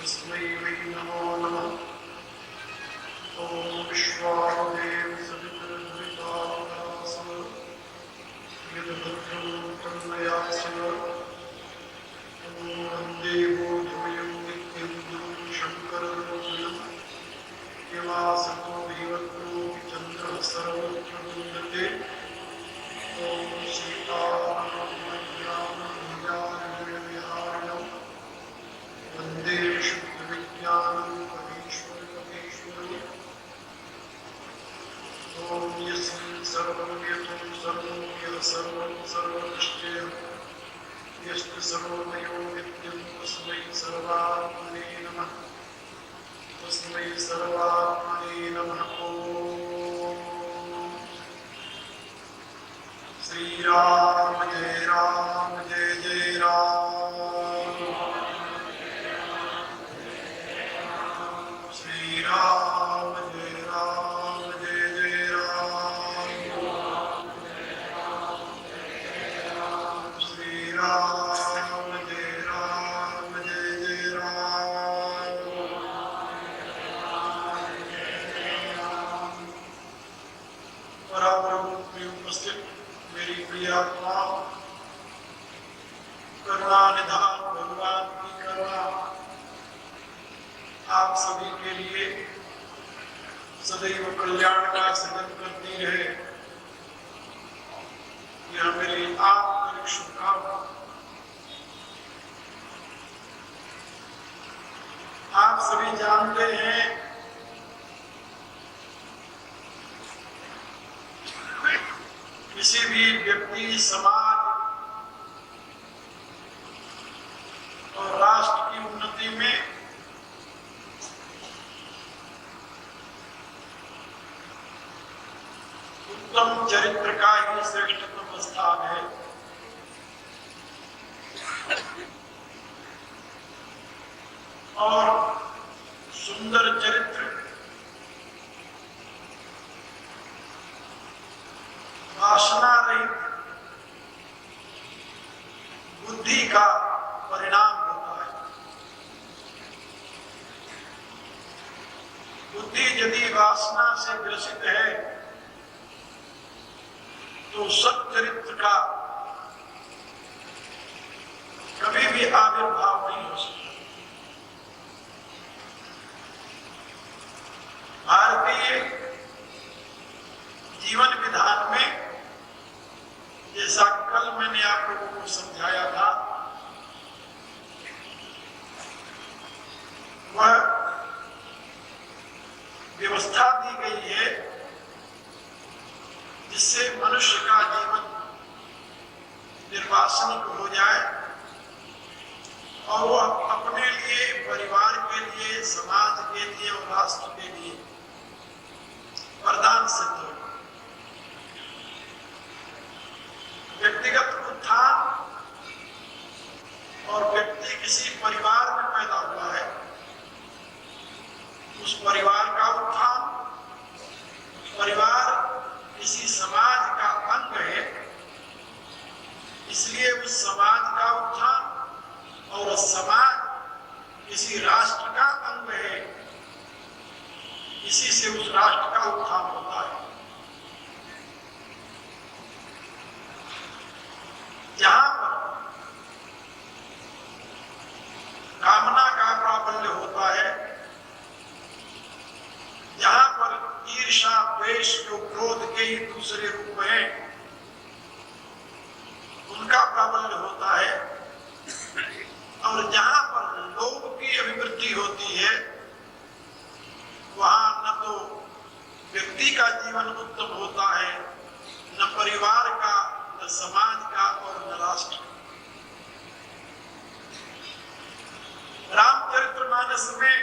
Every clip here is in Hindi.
तस्मै वै नमो नमः। ॐ विश्वावदेव सवितर्भृतावदास यद्भद्रं तन्मयास्य ॐ वन्दे बोधमयं नित्यं गुरुं शङ्करलोचनं यमासतो धिवक्रो चन्द्रः सर्वत्र विद्यते। ॐ सीतारामज्ञानविहारिणं वन्दे शुद्धविज्ञानं परेश्वरपरेश्वरम्। ॐ यस्मिन् सर्वं यतो सर्वं यः सर्वं सर्वनिश्चयं यस्य सर्वमयो नित्यं तस्मै सर्वात्मने नमः। तस्मै सर्वात्मने नमः। ॐ श्री राम जय जय राम। श्री राम जय जय राम। श्री राम जय जय राम। पराब्रह्म में उपस्थित मेरी प्रिय आत्मा, करुणा निधान भगवान की करुणा आप सभी के लिए सदैव कल्याण का सदन करती रहे, यह मेरी आंतरिक शुभकामना। आप सभी जानते हैं किसी भी व्यक्ति, समाज और राष्ट्र की उन्नति में उत्तम चरित्र का ही श्रेष्ठतम स्थान है। और सुंदर चरित्र वासना रहित बुद्धि का परिणाम होता है। बुद्धि यदि वासना से ग्रसित है तो सच्चरित्र का कभी भी आविर्भाव नहीं हो सकता। भारतीय जीवन विधान में, जैसा कल मैंने आप लोगों को समझाया था, वह व्यवस्था दी गई है जिससे मनुष्य का जीवन निर्वासनिक हो जाए और वह अपने लिए, परिवार के लिए, समाज के लिए और राष्ट्र के लिए वरदान सिद्ध हो। व्यक्तिगत उत्थान और व्यक्ति किसी परिवार में पैदा हुआ है, उस परिवार का उत्थान, परिवार किसी समाज का अंग है, इसलिए उस समाज का उत्थान, और समाज किसी राष्ट्र का अंग है, इसी से उस राष्ट्र का उत्थान होता है। जहां पर कामना का प्राबल्य होता है, जहां पर ईर्ष्या, द्वेष, जो क्रोध के ही दूसरे रूप हैं, उनका प्राबल्य होता है, और जहां पर लोभ की अभिवृद्धि होती है, वहां न तो व्यक्ति का जीवन उत्तम होता है, न परिवार का, न समाज का और न राष्ट्र। रामचरितमानस में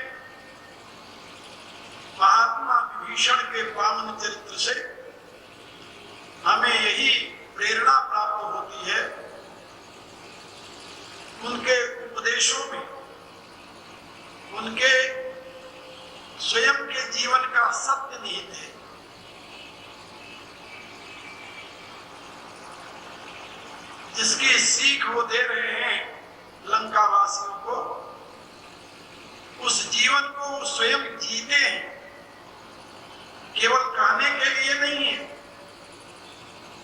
महात्मा विभीषण के पावन चरित्र से हमें यही प्रेरणा प्राप्त होती है। उनके उपदेशों में उनके स्वयं के जीवन का सत्य निहित है। जिसकी सीख वो दे रहे हैं लंका वासियों को, जीवन को स्वयं जीते हैं, केवल कहने के लिए नहीं है।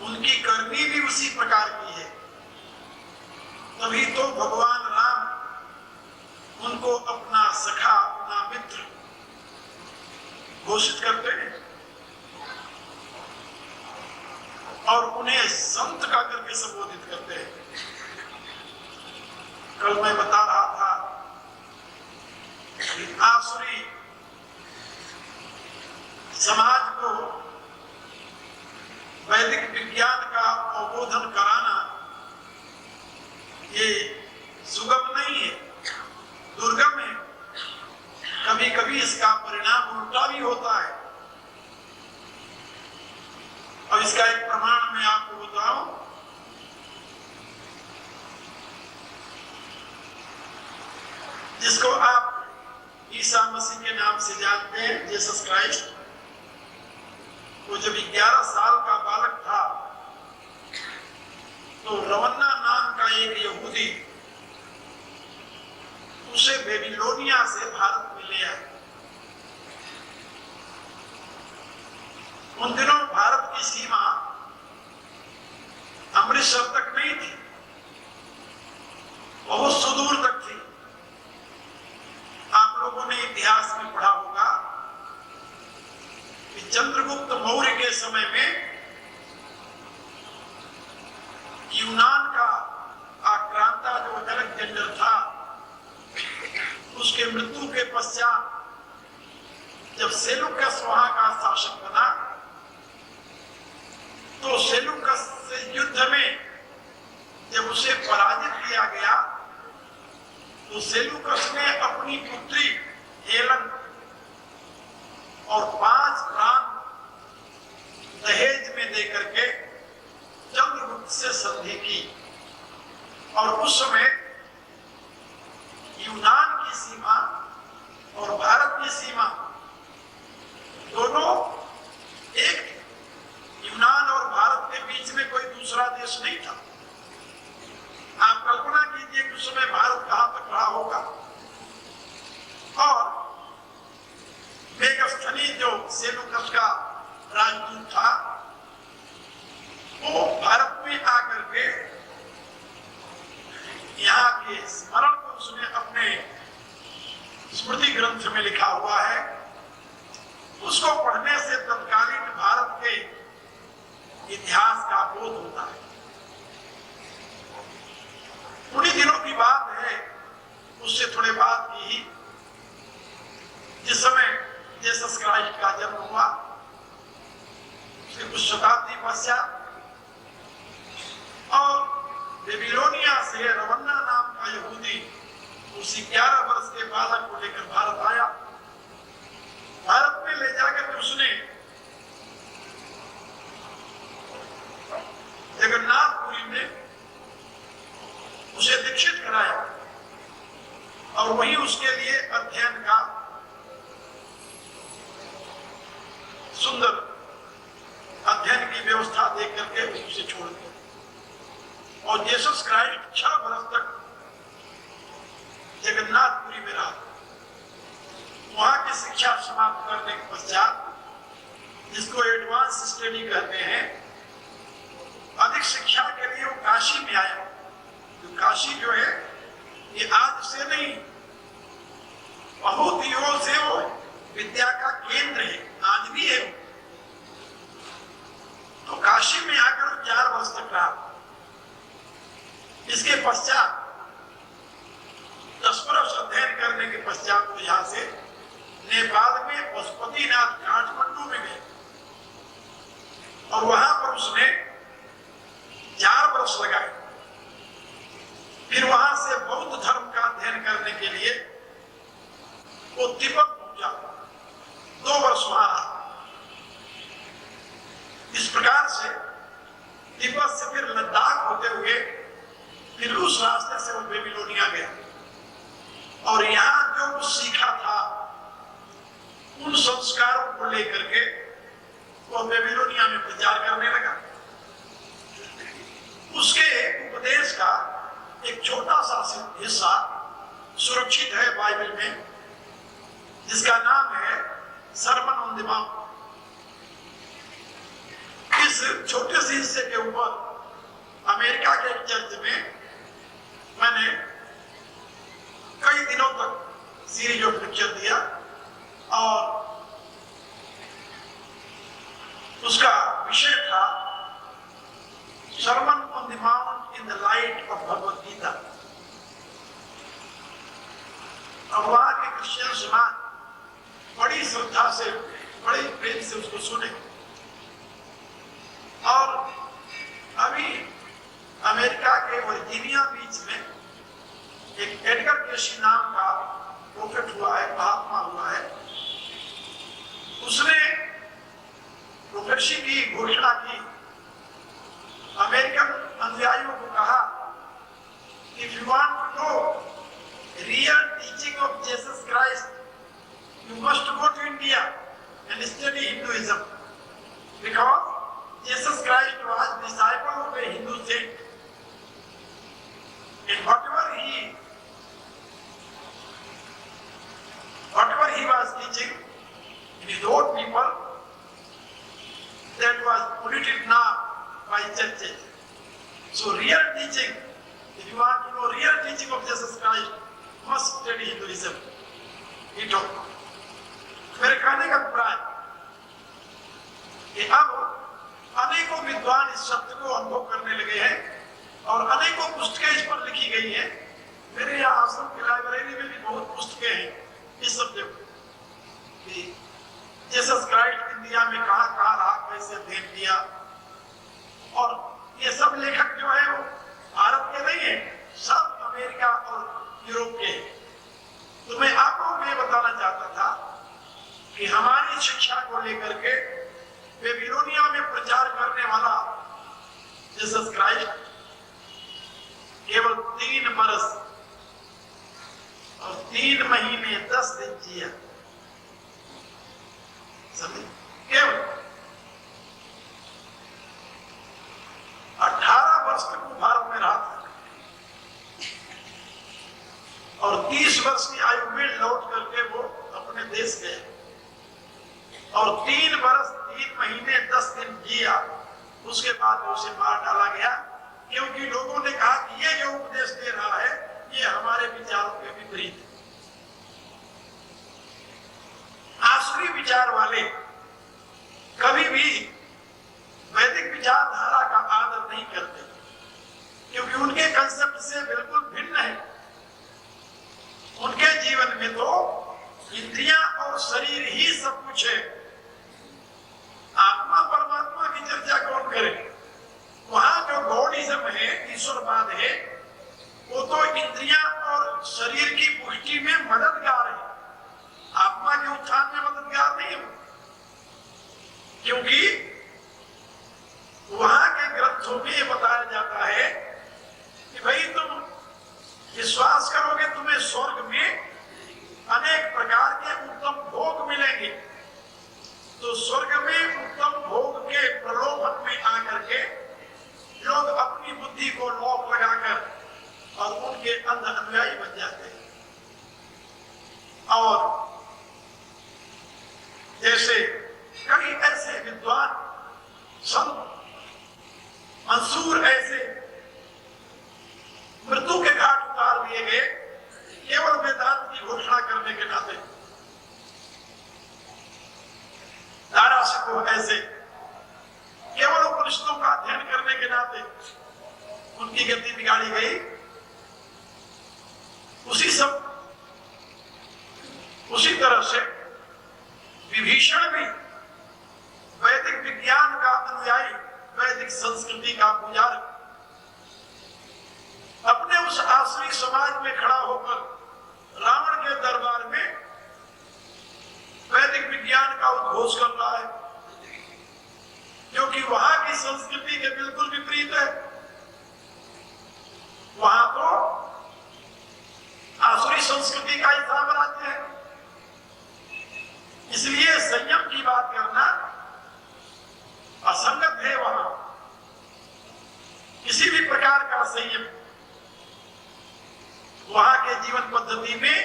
उनकी करनी भी उसी प्रकार की है। तभी तो भगवान राम उनको अपना सखा, अपना मित्र घोषित करते हैं और उन्हें संत का करके संबोधित करते हैं। कल मैं बता रहा था कि आसुरी समाज को वैदिक विज्ञान का अवबोधन कराना ये सुगम नहीं है, दुर्गम है। कभी कभी इसका परिणाम उल्टा भी होता है। और इसका एक प्रमाण मैं आपको बताऊं। जिसको आप ईसा मसीह के नाम से जानते हैं, जीसस क्राइस्ट, वो जब 11 साल का बालक था तो रवन्ना नाम का एक यहूदी उसे बेबीलोनिया से भारत में ले आया। उन दिनों भारत की सीमा अमृतसर तक नहीं थी, बहुत सुदूर तक थी। आप लोगों ने इतिहास में पढ़ा होगा कि चंद्रगुप्त मौर्य के समय में यूनान का आक्रांता जो अलेक्जेंडर था, उसके मृत्यु के पश्चात जब सेलुकस वहां का शासक बना तो सेलुकस से युद्ध में जब उसे पराजित किया गया तो सेलुकस ने अपनी पुत्री हेलन और 5 प्रांत दहेज में देकर के चंद्रगुप्त से संधि की। और उस समय यूनान की सीमा और भारत की सीमा दोनों एक थी। यूनान और भारत के बीच में कोई दूसरा देश नहीं था। आप कल्पना कीजिए कि उस समय भारत कहां तक रहा होगा। और मेगस्थनी जो सेलुकस का राजदूत था, वो भारत में आकर के यहाँ के स्मरण को उसने अपने स्मृति ग्रंथ में लिखा हुआ है। उसको पढ़ने से तत्कालीन भारत के इतिहास का बोध होता है। थोड़ी दिनों की बात है, उससे थोड़े बाद की ही, जिस समय जीसस क्राइस्ट का जन्म हुआ, उसके कुछ शताब्दी पश्चात और बेबीलोनिया से रवन्ना नाम का यहूदी उसी 11 वर्ष के बालक को लेकर भारत आया। भारत में ले जाकर के उसने जगन्नाथपुरी में उसे दीक्षित कराया और वही उसके लिए अध्ययन का सुंदर अध्ययन की व्यवस्था देख करके उसे छोड़ दिया। और जीसस क्राइस्ट 6 वर्ष तक जगन्नाथपुरी में रहा। वहां की शिक्षा समाप्त करने के पश्चात, जिसको एडवांस स्टडी कहते हैं, अधिक शिक्षा के लिए वो काशी में आया। तो काशी जो है ये आज से नहीं, बहुत दिनों से वो विद्या का केंद्र है, आज भी है। तो काशी में आकर 4 वर्ष तक रहा। इसके पश्चात 10 वर्ष अध्ययन करने के पश्चात वो यहाँ से नेपाल में पशुपतिनाथ काठमांडू में गए और वहां पर उसने 4 वर्ष लगाए। फिर वहां से बौद्ध धर्म का अध्ययन करने के लिए वो तिब्बत पहुंचा, 2 वर्ष वहां रहा। इस प्रकार से तिब्बत से फिर लद्दाख होते हुए फिर उस रास्ते से वो बेबीलोनिया गया और यहाँ जो कुछ सीखा था उन संस्कारों को लेकर के वो बेबीलोनिया में प्रचार करने लगा। उसके उपदेश का एक छोटा सा हिस्सा सुरक्षित है बाइबल में। जिसका नाम है सरमन ऑन द माउंट। इस छोटे से हिस्से के ऊपर अमेरिका के एक चर्च में मैंने कई दिनों तक सीरीज ऑफ लेक्चर दिया और उसका विषय था sermon on the Mount in the light of Bhagavad Gita. और वहां के क्रिश्चियन समाज बड़ी श्रद्धा से, बड़े प्रेम से उसको सुने। और अभी अमेरिका के वर्जीनिया बीच में एक एडगर केसी नाम का प्रोफेट हुआ है, महात्मा हुआ है। उसने प्रोफेसी की घोषणा की, अमेरिकन अनुयायियों को कहा, if you want to know real teaching of Jesus Christ, you must go to India and study Hinduism, because Jesus Christ was disciple of a Hindu saint, and whatever he was teaching in his own people, that was polluted now by churches. So real teaching, if you want to know real teaching of Jesus Christ, must study Hinduism. He told. मेरे कहने का अभिप्राय कि अब अनेकों विद्वान इस शब्द को अनुभव करने लगे हैं और अनेकों पुस्तकें इस पर लिखी गई हैं। मेरे यहाँ आश्रम की लाइब्रेरी में भी बहुत पुस्तकें हैं इस सब्जेक्ट कि जीसस क्राइस्ट इंडिया में कहाँ कहाँ रहा, कैसे अध्ययन किया। और ये सब लेखक जो है वो भारत के नहीं है, सब अमेरिका और यूरोप के। तो मैं आपको ये बताना चाहता था कि हमारी शिक्षा को लेकर के बेबीलोनिया में प्रचार करने वाला जीसस क्राइस्ट केवल 3 बरस और 3 महीने 10 दिन जिया। केवल 18 वर्ष तक वो भारत में रहा था और 30 वर्ष की आयु में लौट करके वो अपने देश गए और 3 बरस 3 महीने 10 दिन जिया। उसके बाद उसे मार डाला गया, क्योंकि लोगों ने कहा कि ये जो उपदेश दे रहा है ये हमारे विचारों के विपरीत है। आसुरी विचार वाले कभी भी वैदिक विचारधारा का आदर नहीं करते, क्योंकि उनके कंसेप्ट से बिल्कुल भिन्न है। उनके जीवन में तो इंद्रियां और शरीर ही सब कुछ है। आत्मा परमात्मा की चर्चा कौन करे? वहां जो गॉडिज्म है, ईश्वरवाद है, वो तो इंद्रियां और शरीर की पुष्टि में मददगार है, आत्मा के उत्थान में मददगार नहीं है। क्योंकि वहां के ग्रंथों में ये बताया जाता है कि भाई तुम विश्वास करोगे तुम्हें स्वर्ग में अनेक प्रकार के उत्तम भोग मिलेंगे। तो स्वर्ग में उत्तम भोग के प्रलोभन में आकर के लोग अपनी बुद्धि को लॉक लगाकर और उनके अंध अनुयायी बन जाते हैं। और जैसे कई ऐसे विद्वान संत मंसूर ऐसे मृत्यु के घाट उतार दिए गए केवल वेदांत की घोषणा करने के नाते। दाराशिको ऐसे केवल उपनिषदों का अध्ययन करने के नाते उनकी गति बिगाड़ी गई। उसी तरह से विभीषण भी वैदिक विज्ञान का अनुयायी, वैदिक संस्कृति का पुजारी, अपने उस आसुरी समाज में खड़ा होकर रावण के दरबार में वैदिक विज्ञान का उद्घोष कर रहा है, जो कि वहां की संस्कृति के बिल्कुल विपरीत है। वहां तो आसुरी संस्कृति का ही साम्राज्य है। इसलिए संयम की बात करना असंगत है। वहां किसी भी प्रकार का संयम वहां के जीवन पद्धति में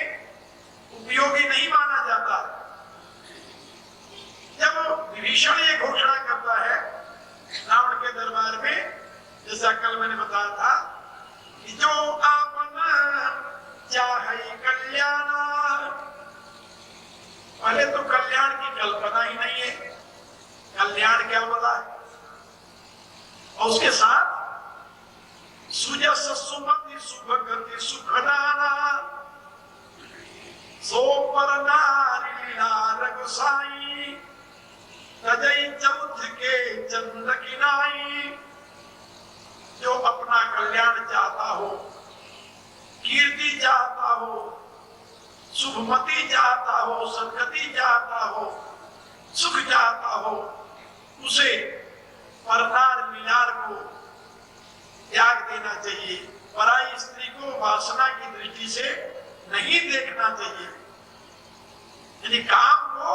उपयोगी नहीं माना जाता। जब विभीषण ये घोषणा करता है रावण के दरबार में, जैसा कल मैंने बताया था कि जो आपन चाहे कल्याण, पहले तो कल्याण की कल्पना ही नहीं है, कल्याण क्या बोला है, और उसके साथ सुजस सुमति सुभगति सुखदाना सो पर नारी लीला रघुसाई तजई चौथ के चंद्र किनाई। जो अपना कल्याण चाहता हो, कीर्ति चाहता हो, शुभमति चाहता हो, सदगति चाहता हो, सुख चाहता हो, उसे परनार मीनार को त्याग देना चाहिए। पराई स्त्री को वासना की दृष्टि से नहीं देखना चाहिए, यानी काम को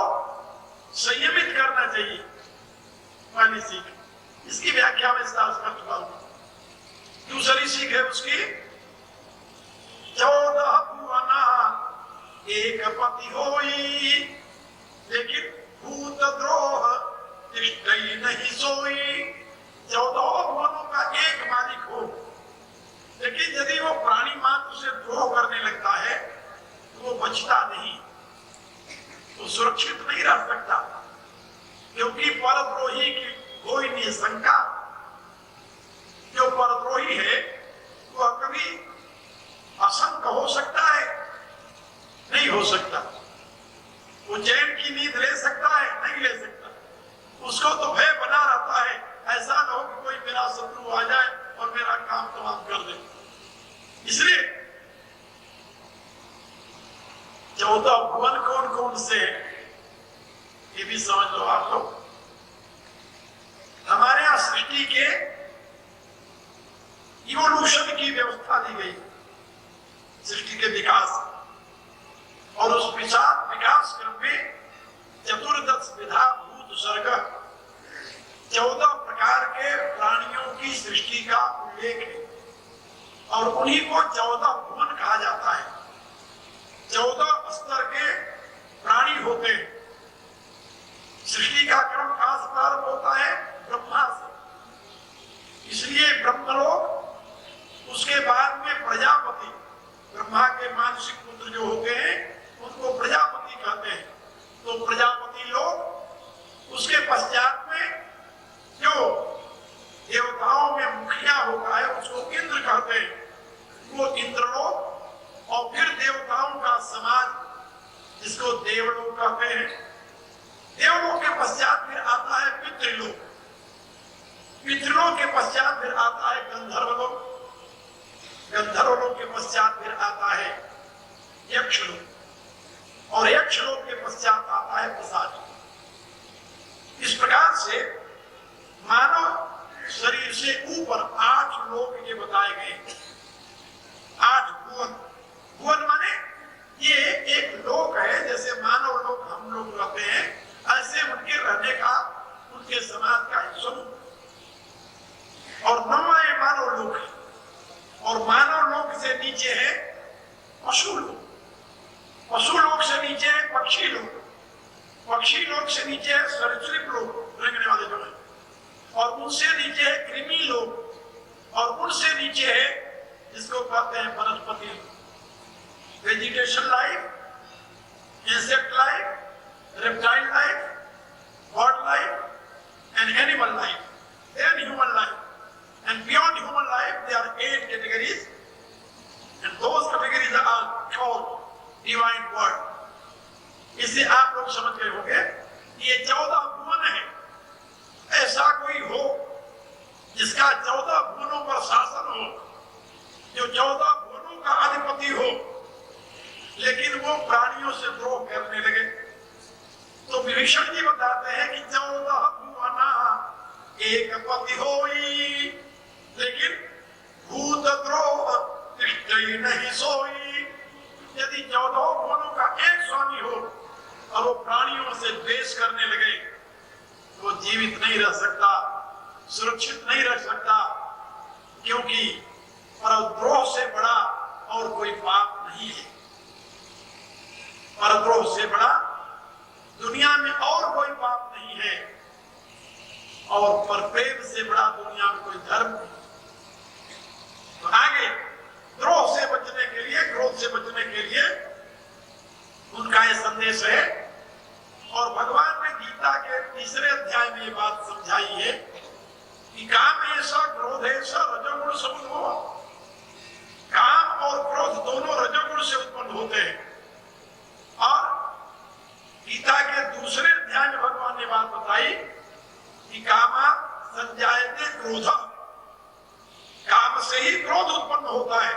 संयमित करना चाहिए। पहली सीख, इसकी व्याख्या में विस्तार कर चुका हूं। दूसरी सीख है उसकी, 14 भुवना एक पति होई, लेकिन भूत द्रोह तिष्ठई नहीं सोई। 14 भुवनों का एक मालिक हो, लेकिन यदि वो प्राणी मात्र से द्रोह करने लगता है तो वो बचता नहीं, तो सुरक्षित नहीं रह सकता, क्योंकि परद्रोही की कोई नहीं शंका। जो परद्रोही है वह कभी असंक हो सकता है? नहीं हो सकता। वो चैन की नींद ले सकता है? नहीं ले सकता। उसको तो भय बना रहता है, ऐसा न हो कि कोई मेरा शत्रु आ जाए और मेरा काम तमाम कर दे। इसलिए 14 भुवन कौन कौन से हैं ये भी समझ लो आप लोग। हमारे यहां सृष्टि के इवोल्यूशन की व्यवस्था दी गई, सृष्टि के विकास, और उस विकास क्रम में 14 विधा भूत सर्ग, 14 प्रकार के प्राणियों की सृष्टि का उल्लेख है, और उन्हीं को 14 भुवन कहा जाता है। 14 स्तर के प्राणी होते हैं। सृष्टि का क्रम कहां से प्रारंभ होता है? ब्रह्मा से। इसलिए ब्रह्मलोक, उसके बाद में प्रजापति, ब्रह्मा के मानसिक पुत्र जो होते हैं उनको प्रजापति कहते हैं। तो प्रजापति लोग, उसके पश्चात में जो देवताओं में मुखिया होता है उसको इंद्र कहते हैं, वो इंद्रलोक, और फिर देवताओं का समाज जिसको देवलोक कहते हैं। देवलोक के पश्चात फिर आता है पितृलोक, पितृलोक के पश्चात फिर आता है गंधर्वलोक, गंधर्वलोक के पश्चात फिर आता है यक्षलोक, और यक्षलोक के पश्चात आता है प्रसाद। इस प्रकार से मानव शरीर से ऊपर 8 लोक ये बताए गए। 8 भुवन। भुवन माने ये एक लोक है, जैसे मानव लोक हम लोग रहते हैं, ऐसे उनके रहने का, उनके समाज का स्वरूप। और 9वां मानव लोक है, और मानव लोक से नीचे है पशु लोक, पशु लोक से नीचे है पक्षी लोक, पक्षी लोक से नीचे है सरीसृप लोक, रेंगने वाले जो है, और उनसे नीचे है कृमि लोक, और उनसे नीचे है जिसको कहते हैं वनस्पति, vegetation life, insect life, reptile life, bird life, and animal life, and human life. And beyond human life, there are 8 categories, and those categories are called divine word. इससे आप लोग समझ गए होंगे ये 14 भुवन है। ऐसा कोई हो जिसका 14 भुवनों पर शासन हो, जो 14 भुवनों का अधिपति हो, लेकिन वो प्राणियों से द्रोह करने लगे। तो विभीषण जी बताते हैं कि 14 भुवना एक पति होई, लेकिन भूत द्रोह तिष्ठई नहीं सोई। यदि 14 भुवनों का एक स्वामी हो और वो प्राणियों से द्वेष करने लगे, वो जीवित नहीं रह सकता, सुरक्षित नहीं रह सकता, क्योंकि परद्रोह से बड़ा और कोई पाप नहीं है। और पर प्रेम से बड़ा दुनिया में कोई धर्म नहीं। तो आगे द्रोह से बचने के लिए, क्रोध से बचने के लिए उनका ये संदेश है। और भगवान ने गीता के तीसरे अध्याय में ये बात समझाई है कि काम ऐसा, क्रोध ऐसा, रजोगुण समुद्भव। काम और क्रोध दोनों रजोगुण से उत्पन्न होते हैं। और गीता के दूसरे अध्याय में भगवान ने बात बताई कि कामा संजायते क्रोध, काम से ही क्रोध उत्पन्न होता है।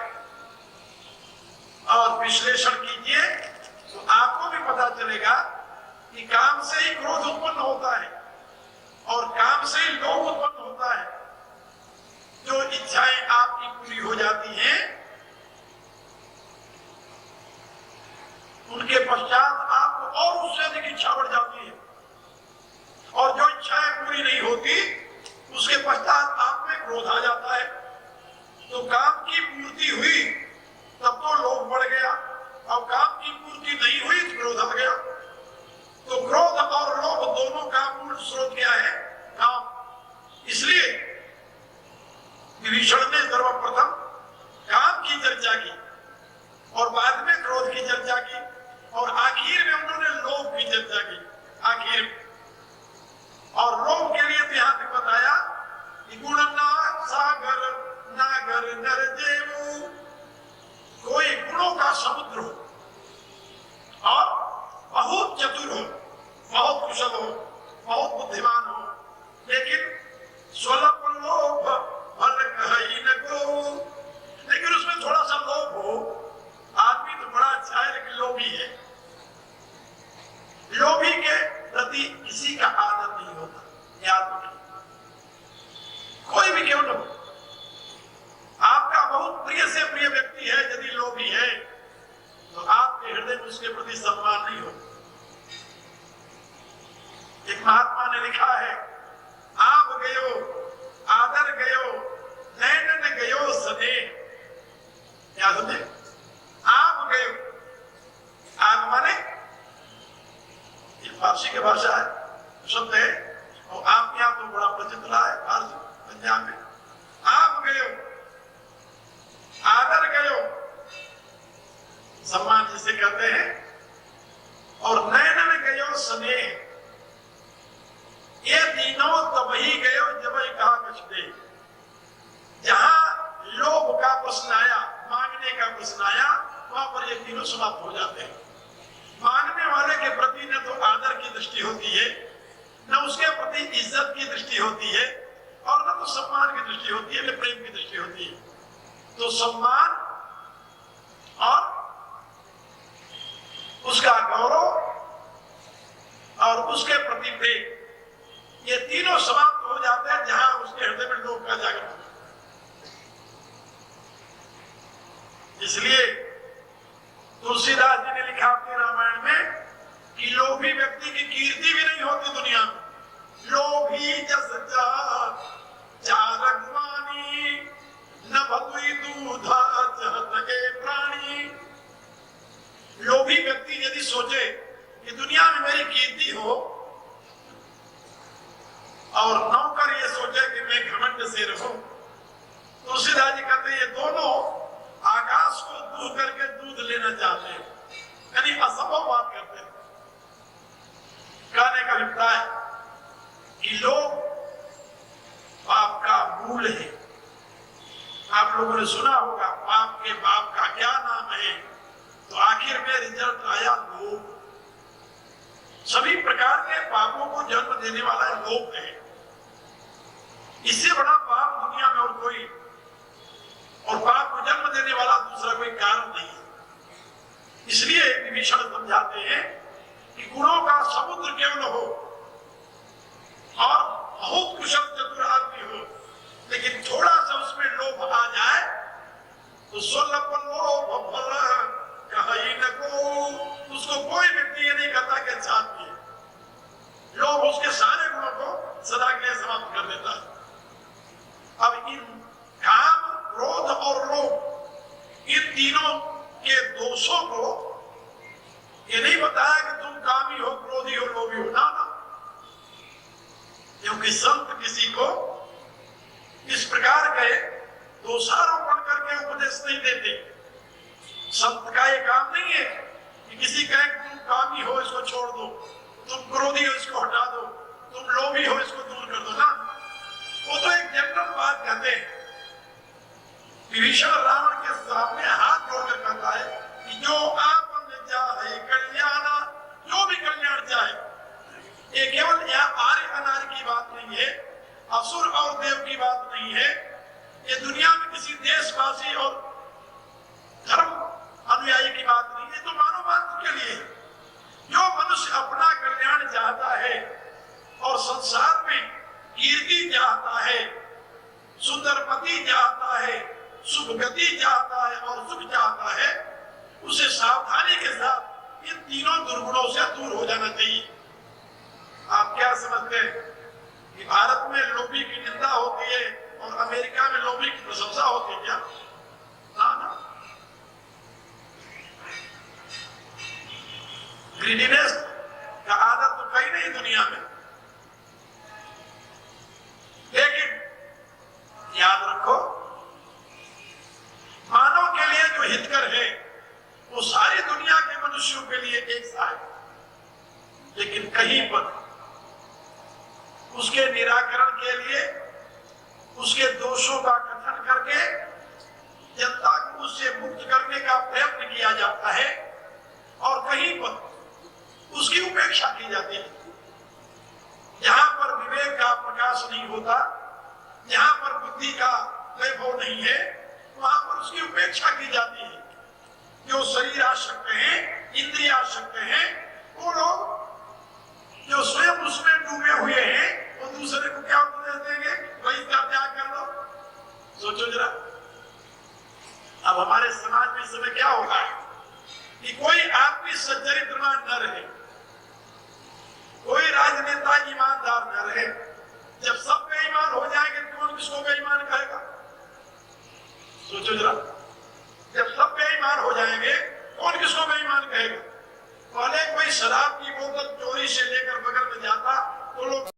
और विश्लेषण कीजिए तो आपको भी पता चलेगा कि काम से ही क्रोध उत्पन्न होता है और काम से ही लोभ उत्पन्न होता है। जो इच्छाएं आपकी पूरी हो जाती हैं, उनके पश्चात आपको और उससे अधिक इच्छा बढ़ जाती है। और जो इच्छाएं पूरी नहीं होती, उसके पश्चात आप में क्रोध आ जाता है। तो काम की पूर्ति हुई तब तो लोभ बढ़ गया, और काम की पूर्ति नहीं हुई तो क्रोध आ गया। तो क्रोध और लोभ दोनों का मूल स्रोत क्या है? काम। इसलिए विभीषण ने सर्वप्रथम काम की चर्चा की और बाद में क्रोध की चर्चा की और आखिर में उन्होंने लोभ की चर्चा की। आखिर और लोभ के लिए यहां तक बताया कि गुणनाथ सागर नागर नर जेऊ, कोई गुणों का समुद्र हो और बहुत चतुर हो, बहुत कुशल हो, बहुत बुद्धिमान हो, लेकिन स्वल्प लोभ फल कहीं न को, लेकिन उसमें थोड़ा सा लोभ हो। आदमी तो बड़ा अच्छा है लेकिन लोभी है। लोभी के प्रति किसी का आदर नहीं होता। याद रखिए, कोई भी क्यों न हो, आपका बहुत प्रिय से प्रिय व्यक्ति है, यदि लोभी है तो आपके हृदय में उसके प्रति सम्मान नहीं होता। एक महात्मा ने लिखा है, आप गयो आदर गयो नैनन गयो स्नेह। क्या समझे? आप गयो, आप माने ये फारसी की भाषा है, शब्द है, और आप यहाँ तो बड़ा प्रचलित रहा है फारसी पंजाब में। आप गयो, आदर गयो, सम्मान जिसे कहते हैं, और नैनन गयो स्नेह, ये तीनों तब ही गयो जब ही कहा कुछ दे। जहां लोभ का प्रश्न आया, मांगने का प्रश्न आया, वहां पर ये तीनों समाप्त हो जाते हैं। मांगने वाले के प्रति न तो आदर की दृष्टि होती है, न उसके प्रति इज्जत की दृष्टि होती है, और न तो सम्मान की दृष्टि होती है, न प्रेम की दृष्टि होती है। तो सम्मान और उसका गौरव और उसके प्रति प्रेम, ये तीनों समाप्त हो जाते हैं जहां उसके हृदय में लोभ का जागरण होता है। इसलिए तुलसीदास जी ने लिखा अपने रामायण में कि लोभी व्यक्ति की कीर्ति भी नहीं होती दुनिया में। लोभी जस चारगमानी न भतुई दूधा जहतगे प्राणी। लोभी व्यक्ति यदि सोचे कि दुनिया में मेरी कीर्ति हो, और नौकर ये सोचे कि मैं घमंड से रहूं, तुलसीदास जी कहते हैं ये दोनों आकाश को दूर करके दूध लेना चाहते हैं, यानी असंभव बात करते हैं। कहने का अभिप्राय कि लोग पाप का मूल है। आप लोगों ने सुना होगा पाप के बाप का क्या नाम है, तो आखिर में रिजल्ट आया लोभ। सभी प्रकार के पापों को जन्म देने वाला लोभ है। इससे बड़ा पाप दुनिया में और कोई, और पाप को जन्म देने वाला दूसरा कोई कारण नहीं है। इसलिए विभीषण समझाते हैं कि गुणों का समुद्र केवल हो और बहुत कुशल चतुर आदमी हो, लेकिन थोड़ा सा उसमें लोभ आ जाए तो स्वल्प लोभ फल कहीं न को, उसको कोई व्यक्ति ये नहीं कहता कि अच्छा आदमी है। लोभ उसके सारे गुणों को सदा के लिए समाप्त कर देता है। अब इन काम, क्रोध और लोभ, इन तीनों के दोषों को ये नहीं बताया कि तुम कामी हो, क्रोधी हो, लोभी हो, ना। क्योंकि संत किसी को इस प्रकार के दोषारोपण करके उपदेश नहीं देते। संत का ये काम नहीं है कि किसी कहे कि तुम कामी हो इसको छोड़ दो, तुम क्रोधी हो इसको हटा दो, तुम लोभी हो इसको दूर कर दो ना। वो तो एक जनरल बात कहते हैं। विभीषण रावण के सामने हाथ जोड़कर कहता है कि जो आप चाहे कल्याण, जो भी कल्याण चाहे, ये केवल यहाँ आर्य अनार्य की बात नहीं है, असुर और देव की बात नहीं है, ये दुनिया में किसी देशवासी और धर्म अनुयायी की बात नहीं है, तो मानव मात्र के लिए जो मनुष्य अपना कल्याण चाहता है और संसार में कीर्ति चाहता है, सुंदर पति चाहता है, शुभ गति चाहता है और सुख चाहता है, उसे सावधानी के साथ इन तीनों दुर्गुणों से दूर हो जाना चाहिए। आप क्या समझते हैं कि भारत में लोभी की निंदा होती है और अमेरिका में लोभी की प्रशंसा होती है क्या? ना। ग्रीडीनेस का आदत तो कहीं नहीं दुनिया में। लेकिन याद रखो, मानव के लिए जो हितकर है वो सारी दुनिया के मनुष्यों के लिए एक सा है, लेकिन कहीं पर उसके निराकरण के लिए उसके दोषों का कथन करके जनता को उससे मुक्त करने का प्रयत्न किया जाता है और कहीं पर उसकी उपेक्षा की जाती है। जहां पर विवेक का प्रकाश नहीं होता, जहां पर बुद्धि का वैभव नहीं है, वहां पर उसकी उपेक्षा की जाती है। जो शरीर आसक्त हैं, इंद्रिय आसक्त हैं, वो लोग जो स्वयं उसमें डूबे हुए हैं, वो दूसरे को क्या उपदेश देंगे? वही का त्याग कर दो। सोचो जरा, अब हमारे समाज में इस समय क्या होगा कि कोई आदमी सच्चरित्रवान न रहे, कोई राजनेता ईमानदार न रहे। जब सब बेईमान हो जाएंगे तो कौन किसको बेईमान कहेगा? सोचो जरा, जब सब बेईमान हो जाएंगे कौन किसको बेईमान कहेगा? पहले कोई शराब की बोतल चोरी से लेकर बगल में जाता तो लोग